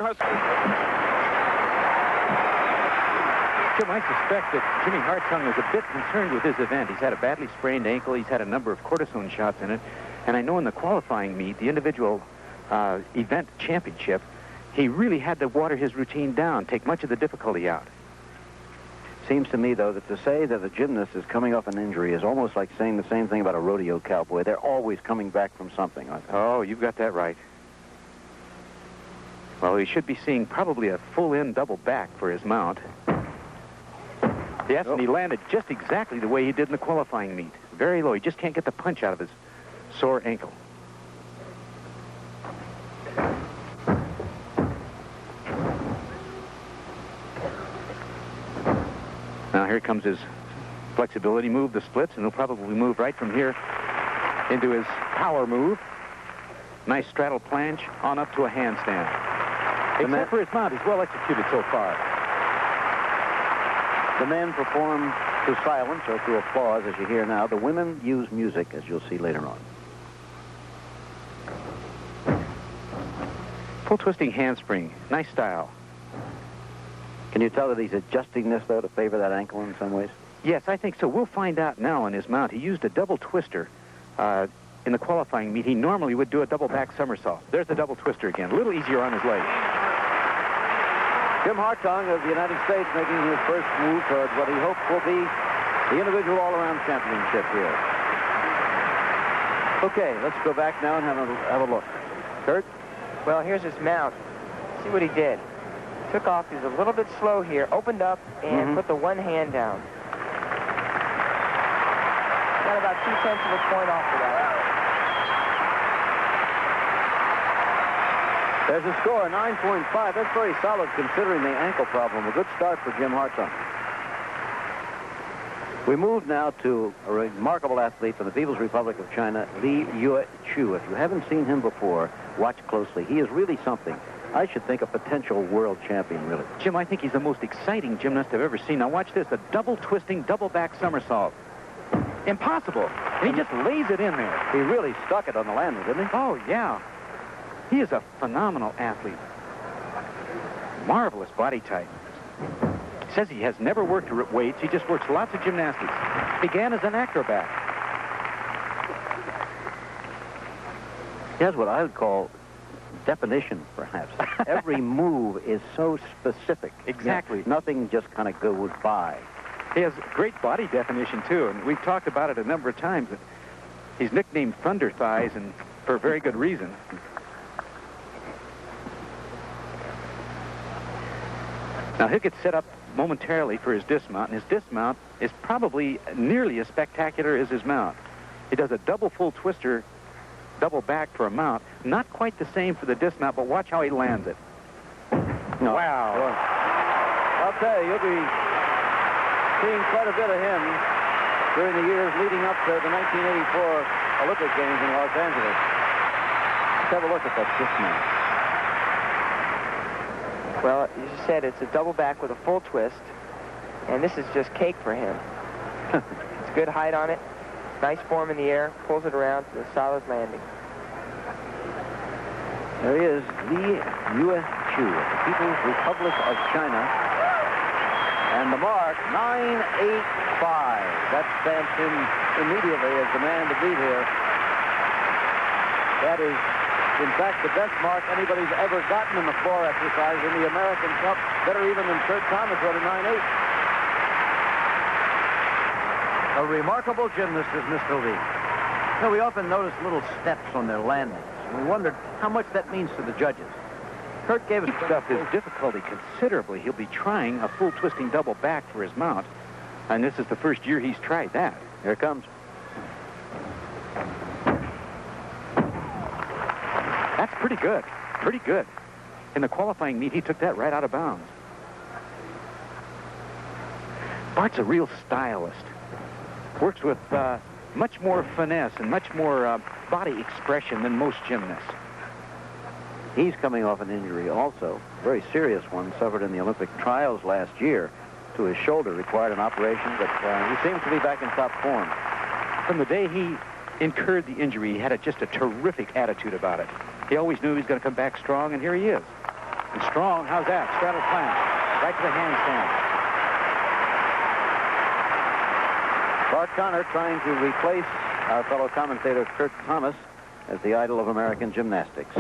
Jim, I suspect that Jimmy Hartung is a bit concerned with his event. He's had a badly sprained ankle. He's had a number of cortisone shots in it. And I know in the qualifying meet, the individual event championship, he really had to water his routine down, take much of the difficulty out. Seems to me, though, that to say that a gymnast is coming off an injury is almost like saying the same thing about a rodeo cowboy. They're always coming back from something, aren't they? Oh, you've got that right. Well, he should be seeing probably a full-in double back for his mount. Yes, and he landed just exactly the way he did in the qualifying meet. Very low. He just can't get the punch out of his sore ankle. Now here comes his flexibility move, the splits, and he'll probably move right from here into his power move. Nice straddle planche on up to a handstand. Except for his mount, he's well executed so far. The men perform to silence or to applause, as you hear now. The women use music, as you'll see later on. Full twisting handspring. Nice style. Can you tell that he's adjusting this, though, to favor that ankle in some ways? Yes, I think so. We'll find out now on his mount. He used a double twister in the qualifying meet. He normally would do a double back somersault. There's the double twister again. A little easier on his leg. Jim Hartung of the United States making his first move towards what he hopes will be the individual all-around championship here. Okay, let's go back now and have a look. Kurt? Well, here's his mount. See what he did. Took off. He's a little bit slow here. Opened up and put the one hand down. Got about 2/10 of a point off of that. There's a score, 9.5. That's very solid considering the ankle problem. A good start for Jim Hartung. We move now to a remarkable athlete from the People's Republic of China, Li Yue-Chu. If you haven't seen him before, watch closely. He is really something. I should think a potential world champion, really. Jim, I think he's the most exciting gymnast I've ever seen. Now watch this, a double twisting, double back somersault. Impossible. And he just lays it in there. He really stuck it on the landing, didn't he? Oh, yeah. He is a phenomenal athlete. Marvelous body type. He says he has never worked weights. He just works lots of gymnastics. Began as an acrobat. He has what I would call definition, perhaps. Every move is so specific. Exactly. You know, nothing just kind of goes by. He has great body definition, too, and we've talked about it a number of times. He's nicknamed Thunder Thighs, and for a very good reason. Now, he'll get set up momentarily for his dismount, and his dismount is probably nearly as spectacular as his mount. He does a double full twister, double back for a mount. Not quite the same for the dismount, but watch how he lands it. No. Wow. Well, I'll tell you, you'll be seeing quite a bit of him during the years leading up to the 1984 Olympic Games in Los Angeles. Let's have a look at that dismount. Well, as you said, it's a double back with a full twist, and this is just cake for him. It's good height on it, nice form in the air, pulls it around to a solid landing. There he is, Li Yue-Chu of the People's Republic of China. And the mark, 9.85. That stamps him immediately as the man to beat here. That is, in fact, the best mark anybody's ever gotten in the floor exercise in the American Cup. Better even than Kurt Thomas wrote a 9.8. A remarkable gymnast is Mr. Li. You know, we often notice little steps on their landings. We wondered how much that means to the judges. Kurt gave us Stuff his difficulty considerably. He'll be trying a full twisting double back for his mount, and this is the first year he's tried that. Here it comes. That's pretty good. Pretty good. In the qualifying meet, he took that right out of bounds. Bart's a real stylist. Works with much more finesse and much more body expression than most gymnasts. He's coming off an injury also, a very serious one, suffered in the Olympic trials last year to his shoulder, required an operation, but he seems to be back in top form. From the day he incurred the injury, he had just a terrific attitude about it. He always knew he was going to come back strong, and here he is. And strong. How's that? Straddle flank. Right to the handstand. Bart Connor trying to replace our fellow commentator Kurt Thomas as the idol of American gymnastics.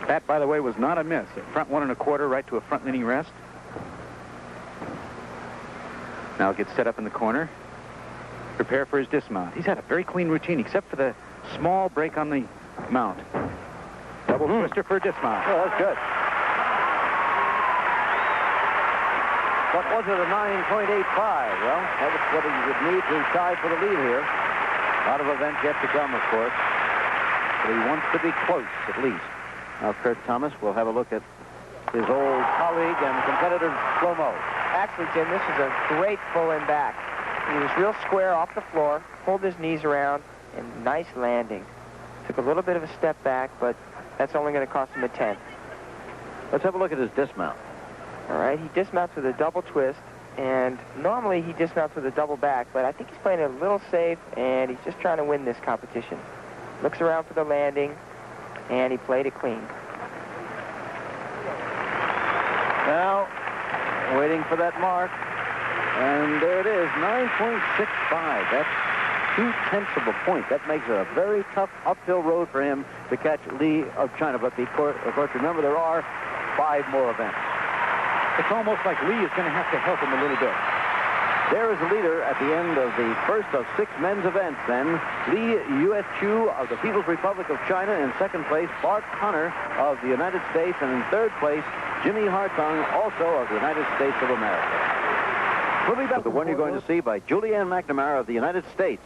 That, by the way, was not a miss. Front 1 1/4 right to a front leaning rest. Now gets set up in the corner. Prepare for his dismount. He's had a very clean routine, except for the small break on the mount. Double twister for a dismount. Oh, that's good. What was it, a 9.85? Well, that was what he would need to tie for the lead here. A lot of events yet to come, of course. But he wants to be close, at least. Now, Kurt Thomas will have a look at his old colleague and competitor, Slow-Mo. Actually, Jim, this is a great full and back. He was real square off the floor, pulled his knees around, and nice landing. Took a little bit of a step back, but that's only going to cost him a 10. Let's have a look at his dismount. All right, he dismounts with a double twist, and normally he dismounts with a double back, but I think he's playing a little safe, and he's just trying to win this competition. Looks around for the landing, and he played it clean. Now, waiting for that mark, and there it is, 9.65. That's 2/10 of a point. That makes it a very tough uphill road for him to catch Lee of China. But of course, remember, there are 5 more events. It's almost like Lee is going to have to help him a little bit. There is the leader at the end of the first of 6 men's events, then. Lee U.S.Chu of the People's Republic of China. In second place, Bart Connor of the United States. And in third place, Jimmy Hartung, also of the United States of America. We'll be back with the one you're going to see by Julianne McNamara of the United States.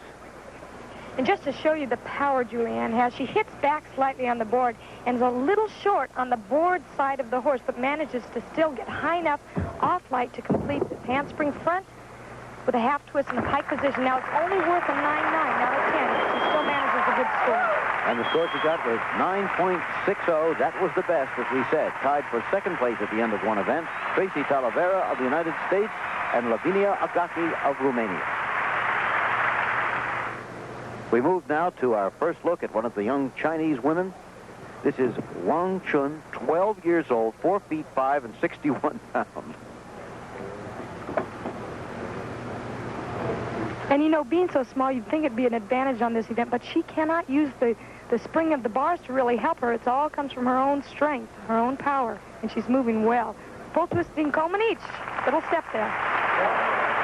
And just to show you the power Julianne has, she hits back slightly on the board and is a little short on the board side of the horse, but manages to still get high enough off-light to complete this handspring front with a half twist in the pike position. Now, it's only worth a 9.9, not a 10. She still manages a good score. And the score she got was 9.60. That was the best, as we said. Tied for second place at the end of one event, Tracy Talavera of the United States and Lavinia Agaki of Romania. We move now to our first look at one of the young Chinese women. This is Wang Chun, 12 years old, 4 feet 5 and 61 pounds. And, you know, being so small, you'd think it'd be an advantage on this event, but she cannot use the spring of the bars to really help her. It all comes from her own strength, her own power, and she's moving well. Full twisting Coleman each. Little step there.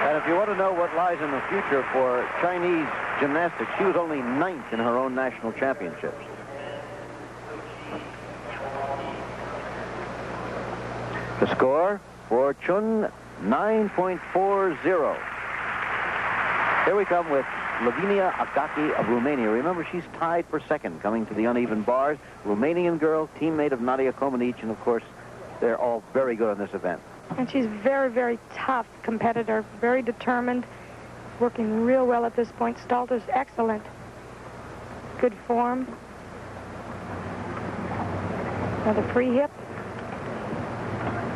And if you want to know what lies in the future for Chinese gymnastics, she was only 9th in her own national championships. The score for Chun, 9.40. Here we come with Lavinia Agaki of Romania. Remember, she's tied for second, coming to the uneven bars. Romanian girl, teammate of Nadia Comaneci, and of course, they're all very good on this event. And she's very, very tough competitor, very determined, working real well at this point. Stalter's excellent. Good form. Another pre-hip.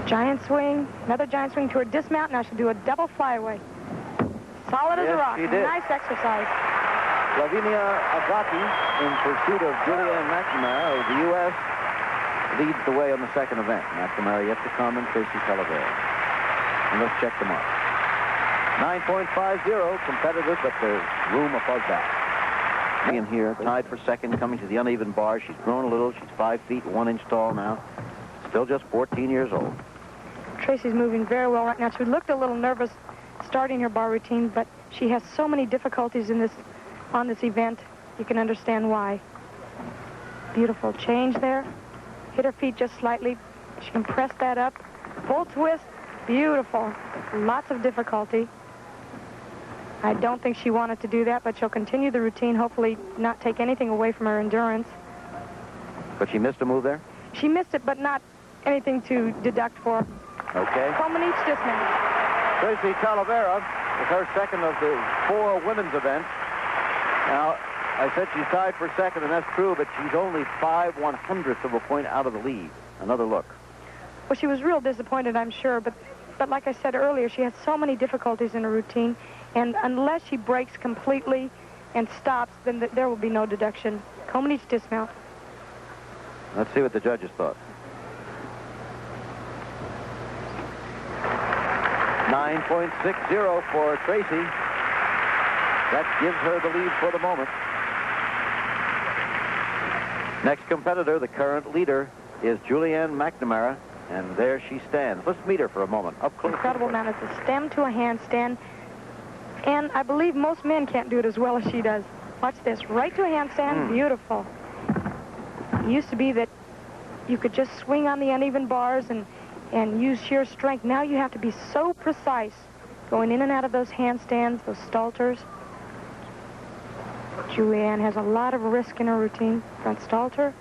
Giant swing. Another giant swing to her dismount. Now she'll do a double flyaway. Solid as a rock. She did. Nice exercise. Lavinia Agaki, in pursuit of Julianne McNamara of the U.S., leads the way on the second event. McNamara yet to come, and Tracy Talavera. And let's check them out. 9.50, competitive, but there's room above that. In here, tied for second, coming to the uneven bar. She's grown a little. She's 5 feet 1 inch tall now. Still just 14 years old. Tracy's moving very well right now. She looked a little nervous starting her bar routine, but she has so many difficulties on this event. You can understand why. Beautiful change there. Hit her feet just slightly. She can press that up. Full twist. Beautiful. Lots of difficulty. I don't think she wanted to do that, but she'll continue the routine, hopefully not take anything away from her endurance. But she missed a move there? She missed it, but not anything to deduct for. Okay. Coleman each dismount. Tracy Talavera is her second of the 4 women's events. Now, I said she's tied for second, and that's true, but she's only 5/100ths of a point out of the lead. Another look. Well, she was real disappointed, I'm sure, but like I said earlier, she has so many difficulties in her routine, and unless she breaks completely and stops, then there will be no deduction. Coleman each dismount. Let's see what the judges thought. 9.60 for Tracy. That gives her the lead for the moment. Next competitor, the current leader, is Julianne McNamara, and there she stands. Let's meet her for a moment. Up close. Incredible, man. It's a stem to a handstand. And I believe most men can't do it as well as she does. Watch this. Right to a handstand. Beautiful. It used to be that you could just swing on the uneven bars and use sheer strength. Now you have to be so precise going in and out of those handstands, those stalters. Julianne has a lot of risk in her routine. Front stalter.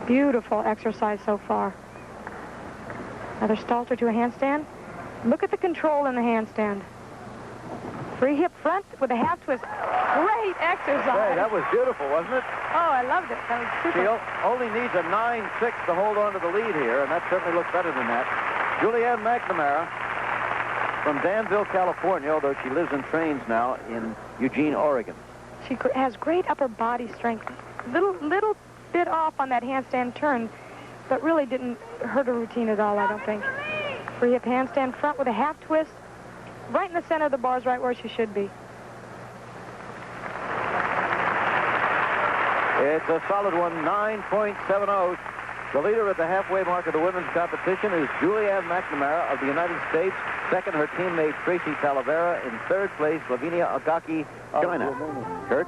Beautiful exercise so far. Another stalter to a handstand. Look at the control in the handstand. Free hip front with a half twist. Great exercise. Hey, that was beautiful, wasn't it? Oh, I loved it. That was super. She only needs a 9.6 to hold on to the lead here, and that certainly looks better than that. Julianne McNamara from Danville, California, although she lives and trains now in Eugene, Oregon. She has great upper body strength. Little bit off on that handstand turn, but really didn't hurt her routine at all, I don't think. Free hip handstand front with a half twist. Right in the center of the bars, right where she should be. It's a solid one, 9.70. The leader at the halfway mark of the women's competition is Julianne McNamara of the United States. Second, her teammate Tracy Talavera. In third place, Lavinia Agaki of China. Kurt?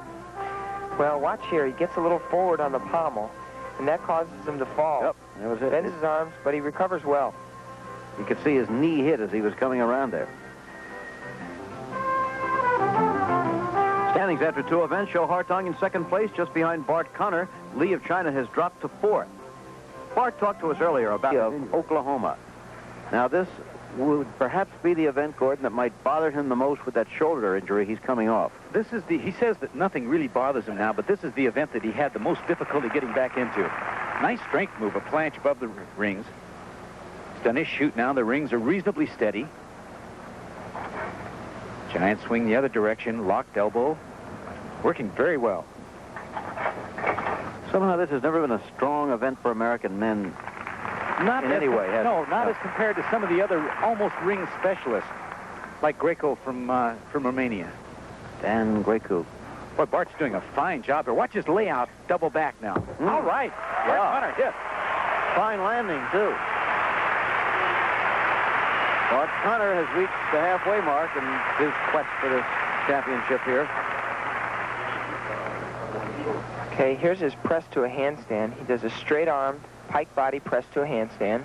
Well, watch here. He gets a little forward on the pommel, and that causes him to fall. Yep, that was it. Bends his arms, but he recovers well. You could see his knee hit as he was coming around there. Standings after two events show Hartung in second place, just behind Bart Connor. Lee of China has dropped to fourth. Bart talked to us earlier about Oklahoma. Now, this would perhaps be the event, Gordon, that might bother him the most with that shoulder injury he's coming off. He says that nothing really bothers him now, but this is the event that he had the most difficulty getting back into. Nice strength move, a planche above the rings. He's done his shoot now. The rings are reasonably steady. Giant swing the other direction, locked elbow. Working very well. Somehow this has never been a strong event for American men. Not in any way, has No, it? not No. as compared to some of the other almost ring specialists, like Greco from Romania. Dan Greco. Boy, Bart's doing a fine job here. Watch his layout, double back now. All right. Bart Connor hit. Fine landing, too. Bart Connor has reached the halfway mark in his quest for this championship here. Okay, here's his press to a handstand. He does a straight-armed pike body press to a handstand.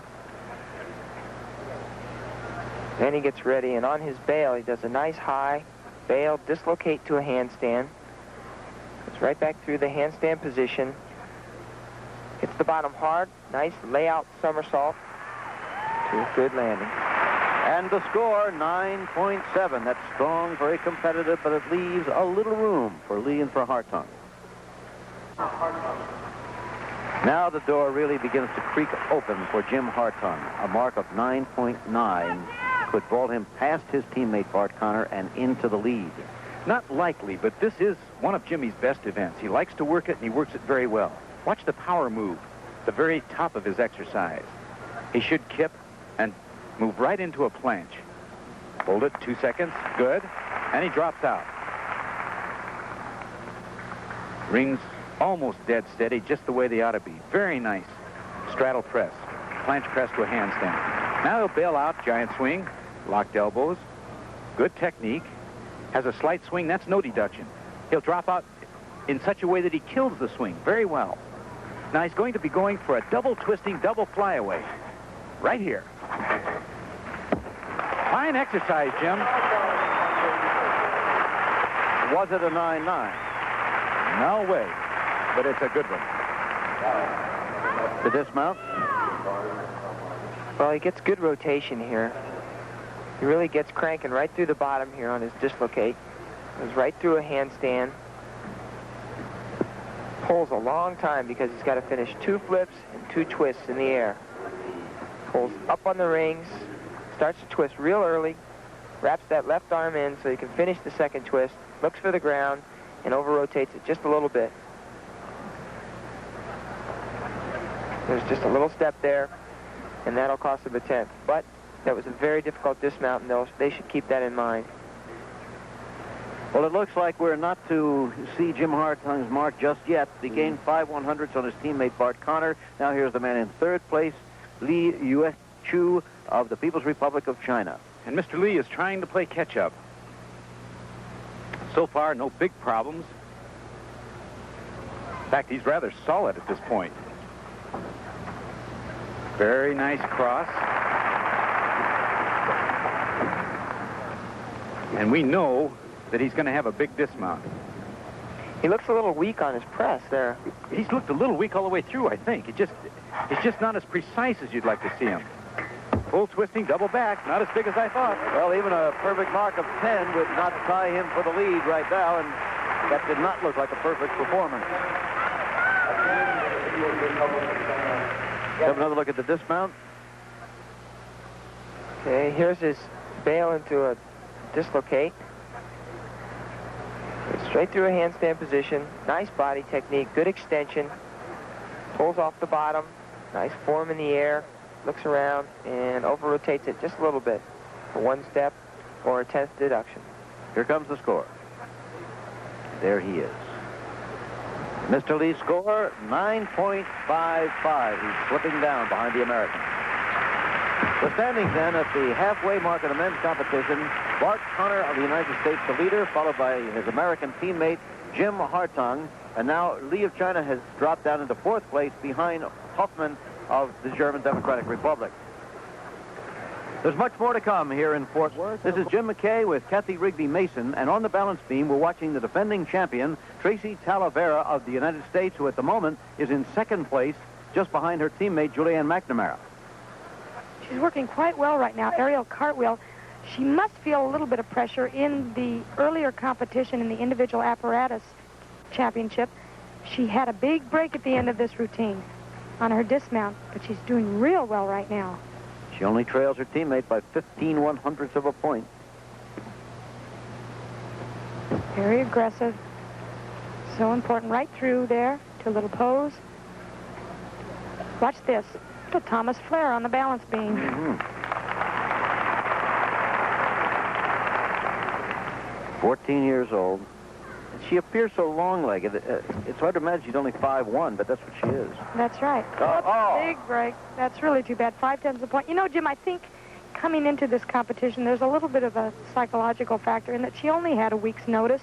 Then he gets ready, and on his bail, he does a nice high bail dislocate to a handstand. It's right back through the handstand position. Hits the bottom hard. Nice layout somersault to a good landing. And the score, 9.7. That's strong, very competitive, but it leaves a little room for Lee and for Hartung. Now the door really begins to creak open for Jim Hartung. A mark of 9.9 could vault him past his teammate Bart Connor and into the lead. Not likely, but this is one of Jimmy's best events. He likes to work it, and he works it very well. Watch the power move, the very top of his exercise. He should kip and move right into a planche. Hold it, 2 seconds, good, and he drops out. Rings almost dead steady, just the way they ought to be. Very nice. Straddle press, planche press to a handstand. Now he'll bail out, giant swing, locked elbows, good technique, has a slight swing, that's no deduction. He'll drop out in such a way that he kills the swing very well. Now he's going to be going for a double twisting, double flyaway, right here. Fine exercise, Jim. Was it a 9.9? No way, but it's a good one. The dismount? Well, he gets good rotation here. He really gets cranking right through the bottom here on his dislocate. Goes right through a handstand. Pulls a long time because he's got to finish 2 flips and 2 twists in the air. Pulls up on the rings, starts to twist real early, wraps that left arm in so he can finish the second twist, looks for the ground, and over-rotates it just a little bit. There's just a little step there, and that'll cost him a 10th. But That was a very difficult dismount, and they should keep that in mind. Well, it looks like we're not to see Jim Hartung's mark just yet. He gained 5 100ths on his teammate Bart Connor. Now here's the man in third place, Li Yuechu of the People's Republic of China. And Mr. Lee is trying to play catch-up. So far, no big problems. In fact, he's rather solid at this point. Very nice cross. And we know that he's going to have a big dismount. He looks a little weak on his press there. He's looked a little weak all the way through, I think. It's just not as precise as you'd like to see him. Full twisting, double back, not as big as I thought. Well, even a perfect mark of 10 would not tie him for the lead right now, and that did not look like a perfect performance. Have another look at the dismount. Okay, here's his bail into a dislocate. Straight through a handstand position. Nice body technique, good extension. Pulls off the bottom. Nice form in the air. Looks around and over-rotates it just a little bit for 1 step or a 10th deduction. Here comes the score. There he is. Mr. Lee's score, 9.55. He's slipping down behind the American. The standings then at the halfway mark of the men's competition, Bart Connor of the United States, the leader, followed by his American teammate, Jim Hartung. And now Lee of China has dropped down into 4th place behind Hoffman of the German Democratic Republic. There's much more to come here in Fort Worth. This is Jim McKay with Kathy Rigby Mason, and on the balance beam, we're watching the defending champion, Tracy Talavera of the United States, who at the moment is in 2nd place, just behind her teammate, Julianne McNamara. She's working quite well right now. Aerial cartwheel. She must feel a little bit of pressure in the earlier competition in the individual apparatus championship. She had a big break at the end of this routine on her dismount, but she's doing real well right now. She only trails her teammate by 15 100ths of a point. Very aggressive. So important. Right through there to a little pose. Watch this. Look at Thomas Flair on the balance beam. 14 years old. She appears so long-legged. It's hard to imagine she's only 5'1", but that's what she is. That's right. Big break. That's really too bad. 5/10 of a point. You know, Jim, I think coming into this competition, there's a little bit of a psychological factor in that she only had a week's notice,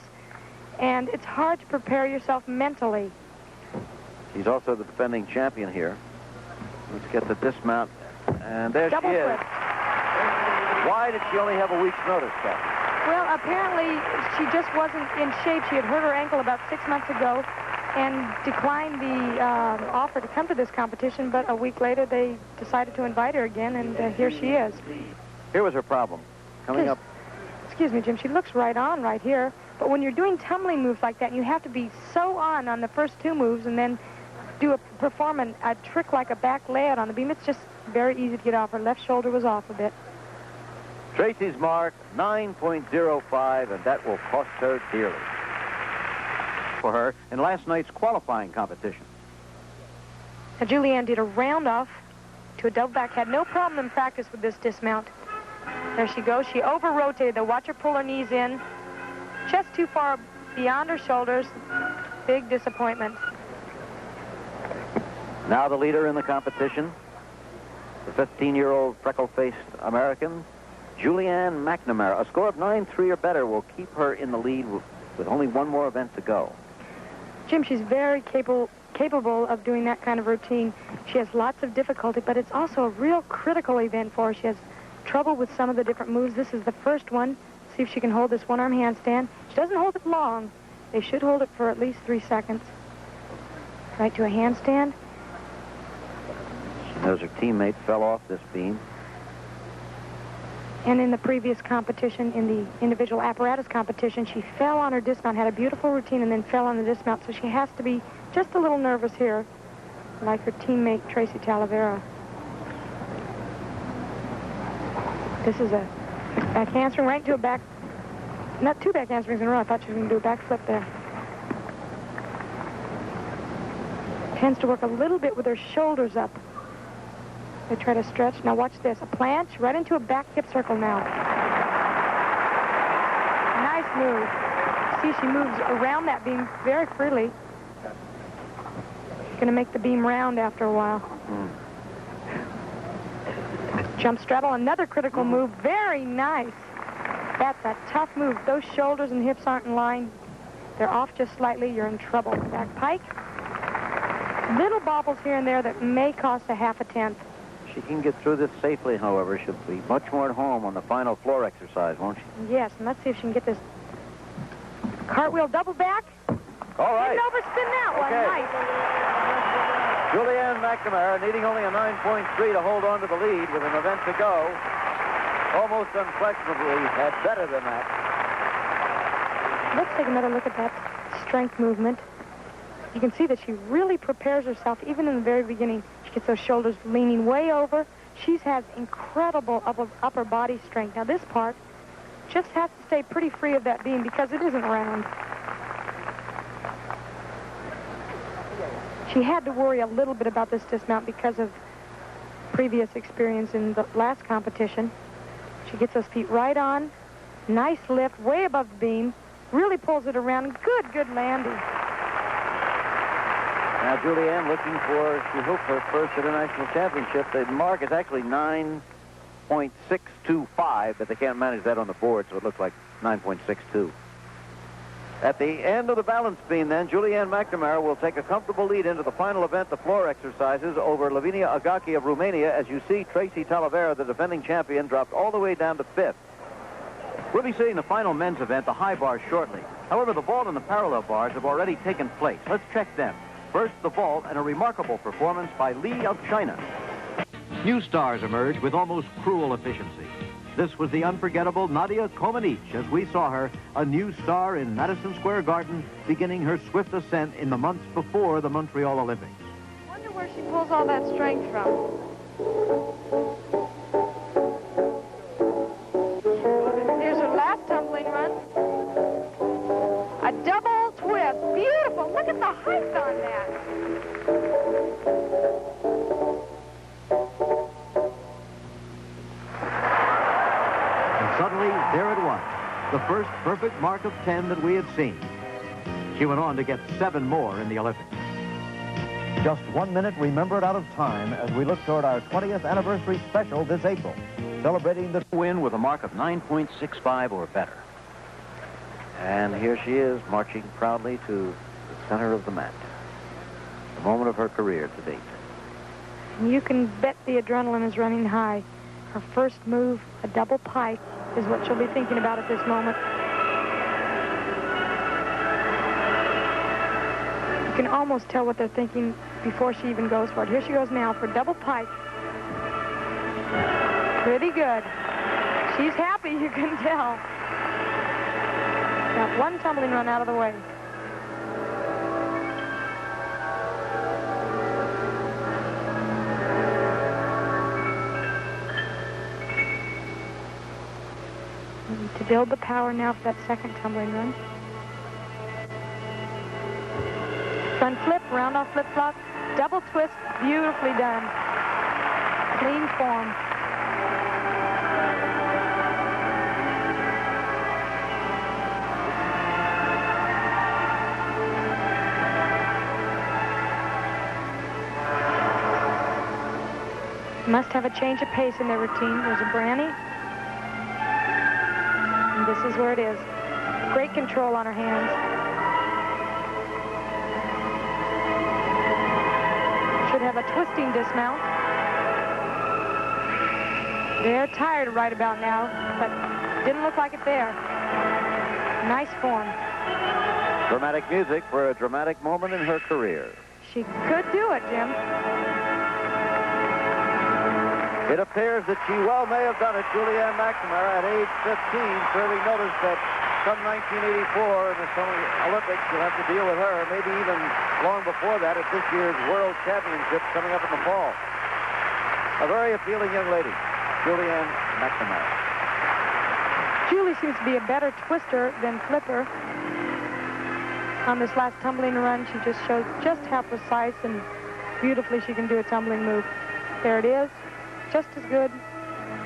and it's hard to prepare yourself mentally. She's also the defending champion here. Let's get the dismount. And there Double she is. flip. Why did she only have a week's notice, Kathy? Well, apparently she just wasn't in shape. She had hurt her ankle about 6 months ago and declined the offer to come to this competition, but a week later they decided to invite her again, and here she is. Here was her problem. Coming up. Excuse me, Jim, she looks right on right here, but when you're doing tumbling moves like that, you have to be so on the first 2 moves and then perform a trick like a back layout on the beam. It's just very easy to get off. Her left shoulder was off a bit. Tracy's mark, 9.05, and that will cost her dearly for her in last night's qualifying competition. Now, Julianne did a round off to a double back. Had no problem in practice with this dismount. There she goes. She over-rotated, though. Watch her pull her knees in. Chest too far beyond her shoulders. Big disappointment. Now the leader in the competition, the 15-year-old freckle-faced American, Julianne McNamara. A score of 9-3 or better will keep her in the lead with only 1 more event to go. Jim, she's very capable of doing that kind of routine. She has lots of difficulty, but it's also a real critical event for her. She has trouble with some of the different moves. This is the first one. See if she can hold this one-arm handstand. She doesn't hold it long. They should hold it for at least 3 seconds. Right to a handstand. She knows her teammate fell off this beam. And in the previous competition, in the individual apparatus competition, she fell on her dismount, had a beautiful routine, and then fell on the dismount. So she has to be just a little nervous here, like her teammate, Tracy Talavera. This is a back handspring right into a back, not 2 back handsprings in a row. I thought she was going to do a back flip there. Tends to work a little bit with her shoulders up. They try to stretch. Now watch this. A planche right into a back hip circle now. Nice move. See, she moves around that beam very freely. Going to make the beam round after a while. Jump straddle, another critical move. Very nice. That's a tough move. Those shoulders and hips aren't in line. They're off just slightly. You're in trouble. Back pike. Little bobbles here and there that may cost a half a tenth. She can get through this safely, however. She'll be much more at home on the final floor exercise, won't she? Yes, and let's see if she can get this cartwheel double back. All right. Didn't overspin that one. Okay. Nice. Julianne McNamara needing only a 9.3 to hold on to the lead with an event to go. Almost unquestionably had better than that. Let's take another look at that strength movement. You can see that she really prepares herself, even in the very beginning. She gets those shoulders leaning way over. She has incredible upper body strength. Now this part just has to stay pretty free of that beam because it isn't round. She had to worry a little bit about this dismount because of previous experience in the last competition. She gets those feet right on. Nice lift, way above the beam. Really pulls it around. Good landing. Now Julianne looking for, she hoped, her first international championship. The mark is actually 9.625, but they can't manage that on the board, so it looks like 9.62. At the end of the balance beam, then, Julianne McNamara will take a comfortable lead into the final event, the floor exercises, over Lavinia Agaki of Romania. As you see, Tracy Talavera, the defending champion, dropped all the way down to 5th. We'll be seeing the final men's event, the high bar, shortly. However, the vault and the parallel bars have already taken place. Let's check them. First, the vault, and a remarkable performance by Lee of China. New stars emerge with almost cruel efficiency. This was the unforgettable Nadia Comaneci, as we saw her, a new star in Madison Square Garden, beginning her swift ascent in the months before the Montreal Olympics. I wonder where she pulls all that strength from. Here's her last tumbling run. A double twist. Beautiful. Look at the height on that. Suddenly, there it was, the first perfect mark of 10 that we had seen. She went on to get 7 more in the Olympics. Just 1 minute remembered out of time as we look toward our 20th anniversary special this April, celebrating the win with a mark of 9.65 or better. And here she is, marching proudly to the center of the mat. The moment of her career to date. You can bet the adrenaline is running high. Her first move, a double pike, is what she'll be thinking about at this moment. You can almost tell what they're thinking before she even goes for it. Here she goes now for double pike. Pretty good. She's happy, you can tell. Got one tumbling run out of the way. To build the power now for that second tumbling run. Front flip, round off flip flop, double twist, beautifully done. Clean form. Must have a change of pace in their routine. There's a Branny. This is where it is. Great control on her hands. Should have a twisting dismount. They're tired right about now, but didn't look like it there. Nice form. Dramatic music for a dramatic moment in her career. She could do it, Jim. It appears that she well may have done it. Julianne McNamara at age 15 surely noticed that come 1984 in the Summer Olympics, you'll have to deal with her, maybe even long before that at this year's World Championships coming up in the fall. A very appealing young lady, Julianne McNamara. Julie seems to be a better twister than flipper. On this last tumbling run, she just showed just how precise and beautifully she can do a tumbling move. There it is. just as good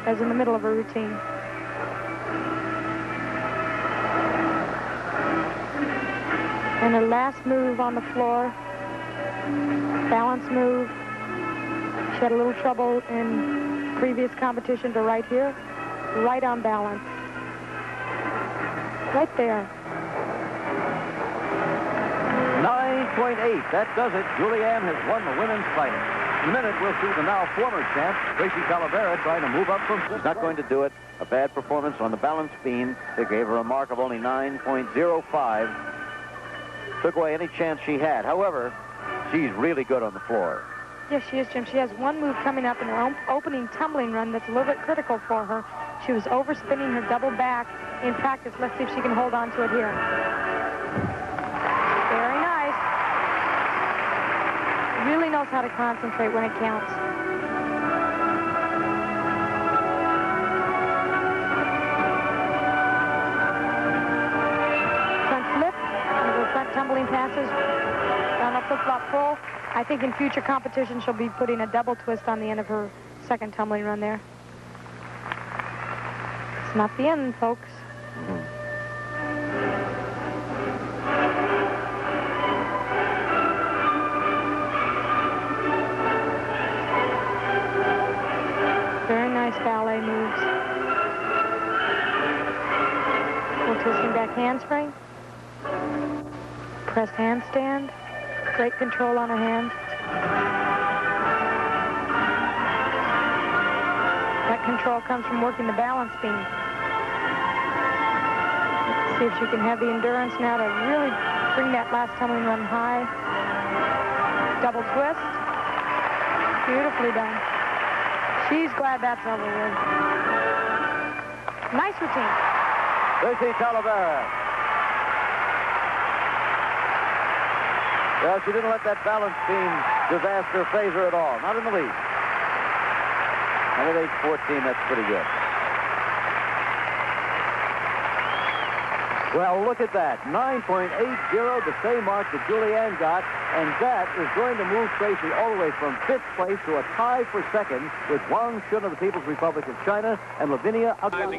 as in the middle of her routine. And her last move on the floor, balance move. She had a little trouble in previous competition to right here, right on balance. Right there. 9.8. That does it. Julianne has won the women's title. In a minute, we'll see the now former champ, Tracy Talavera, trying to move up from... She's not going to do it. A bad performance on the balance beam. They gave her a mark of only 9.05. Took away any chance she had. However, she's really good on the floor. Yes, she is, Jim. She has one move coming up in her opening tumbling run that's a little bit critical for her. She was overspinning her double back in practice. Let's see if she can hold on to it here. Very nice. Really knows how to concentrate when it counts. Front flip, one of her front tumbling passes. Down a flip-flop pull. I think in future competition she'll be putting a double twist on the end of her second tumbling run there. It's not the end, folks. Very nice ballet moves. Little twisting back handspring. Pressed handstand. Great control on her hands. That control comes from working the balance beam. Let's see if she can have the endurance now to really bring that last tumbling run high. Double twist. Beautifully done. She's glad that's over with. Nice routine. Tracy Talavera. Well, she didn't let that balance beam disaster phase her at all. Not in the least. And at age 14, that's pretty good. Well, look at that. 9.80, the same mark that Julianne got. And that is going to move Tracy all the way from 5th place to a tie for second with Wang Shun of the People's Republic of China and Lavinia Agudelo.